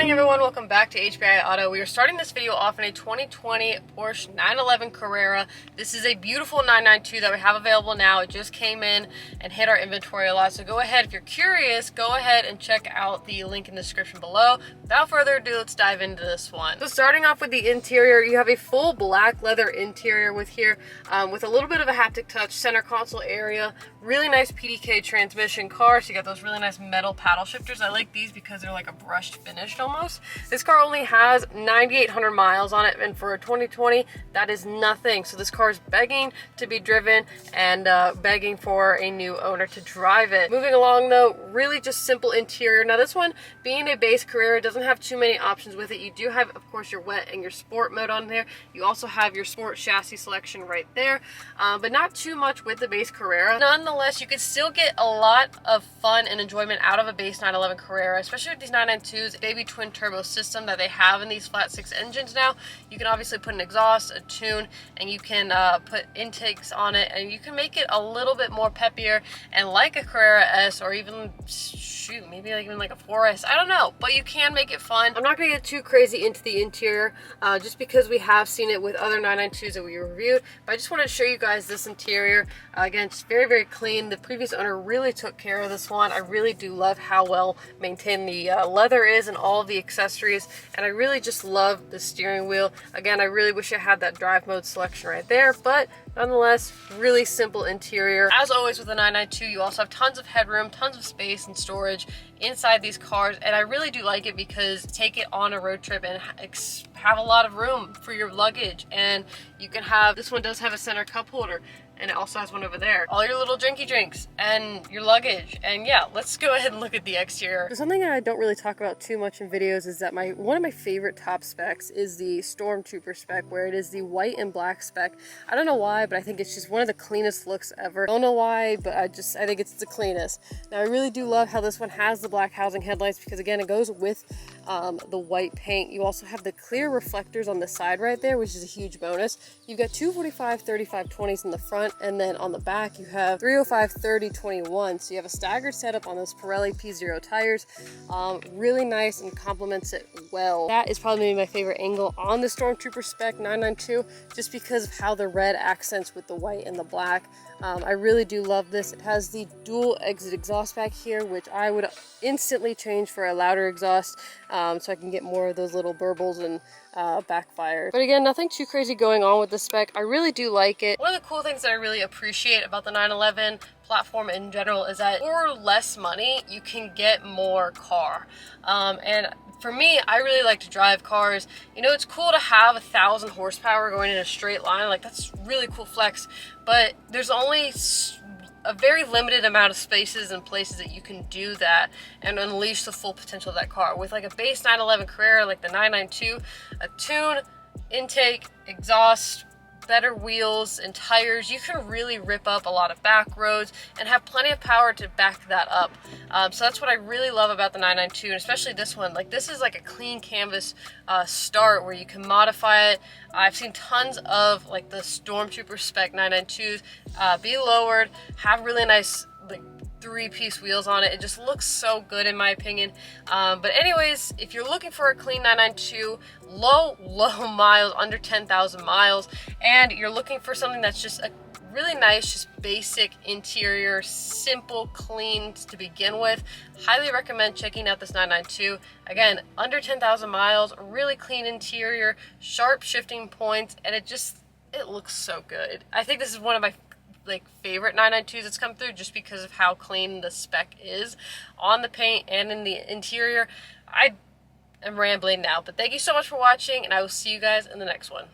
morning everyone, welcome back to HBI Auto. We are starting this video off in a 2020 Porsche 911 Carrera. This is a beautiful 992 that we have available now. It just came in and hit our inventory a lot. So go ahead, if you're curious, go ahead and check out the link in the description below. Without further ado, let's dive into this one. So starting off with the interior, you have a full black leather interior with here, with a little bit of a haptic touch, center console area, really nice PDK transmission car. So you got those really nice metal paddle shifters. I like these because they're like a brushed finished almost. This car only has 9,800 miles on it, and for a 2020 that is nothing. So this car is begging to be driven and begging for a new owner to drive it. Moving along though, really just simple interior. Now this one being a base Carrera doesn't have too many options with it. You do have of course your wet and your sport mode on there. You also have your sport chassis selection right there, but not too much with the base Carrera. Nonetheless, you can still get a lot of fun and enjoyment out of a base 911 Carrera, especially with these 992s, baby twin turbo system that they have in these flat six engines now. You can obviously put an exhaust, a tune, and you can put intakes on it, and you can make it a little bit more peppier and like a Carrera S, or even shoot, maybe like even like a 4S. I don't know, but you can make it fun. I'm not gonna get too crazy into the interior just because we have seen it with other 992s that we reviewed, but I just wanted to show you guys this interior. Again, it's very, very clean. The previous owner really took care of this one. I really do love how well maintained the leather is and all of the accessories, and I really just love the steering wheel. Again, I really wish I had that drive mode selection right there, but nonetheless, really simple interior. As always with the 992, you also have tons of headroom, tons of space and storage inside these cars, and I really do like it because take it on a road trip and have a lot of room for your luggage. And you can have, this one does have a center cup holder, and it also has one over there. All your little drinky drinks and your luggage. And yeah, let's go ahead and look at the exterior. So something that I don't really talk about too much in videos is that one of my favorite top specs is the Stormtrooper spec, where it is the white and black spec. I don't know why, but I think it's just one of the cleanest looks ever. I don't know why, but I think it's the cleanest. Now I really do love how this one has the black housing headlights, because again, it goes with the white paint. You also have the clear reflectors on the side right there, which is a huge bonus. You've got 245 35 20s in the front, and then on the back you have 305 30 21. So you have a staggered setup on those Pirelli P0 tires. Really nice and complements it well. That is probably my favorite angle on the Stormtrooper spec 992, just because of how the red accents with the white and the black. I really do love this. It has the dual exit exhaust back here, which I would instantly change for a louder exhaust, so I can get more of those little burbles and backfires. But again, nothing too crazy going on with the spec. I really do like it. One of the cool things that I really appreciate about the 911 platform in general is that for less money, you can get more car. And for me, I really like to drive cars. You know, it's cool to have 1,000 horsepower going in a straight line. Like, that's really cool flex, but there's only a very limited amount of spaces and places that you can do that and unleash the full potential of that car. With like a base 911 Carrera, like the 992, a tune, intake, exhaust, better wheels and tires, you can really rip up a lot of back roads and have plenty of power to back that up. So that's what I really love about the 992, and especially this one. Like, this is like a clean canvas start where you can modify it. I've seen tons of like the Stormtrooper spec 992s be lowered, have really nice like three-piece wheels on it. It just looks so good in my opinion. But anyways, if you're looking for a clean 992, low miles, under 10,000 miles, and you're looking for something that's just a really nice, just basic interior, simple, clean to begin with, highly recommend checking out this 992. Again, under 10,000 miles, really clean interior, sharp shifting points, and it looks so good. I think this is one of my favorite 992s that's come through, just because of how clean the spec is on the paint and in the interior. I am rambling now, but thank you so much for watching, and I will see you guys in the next one.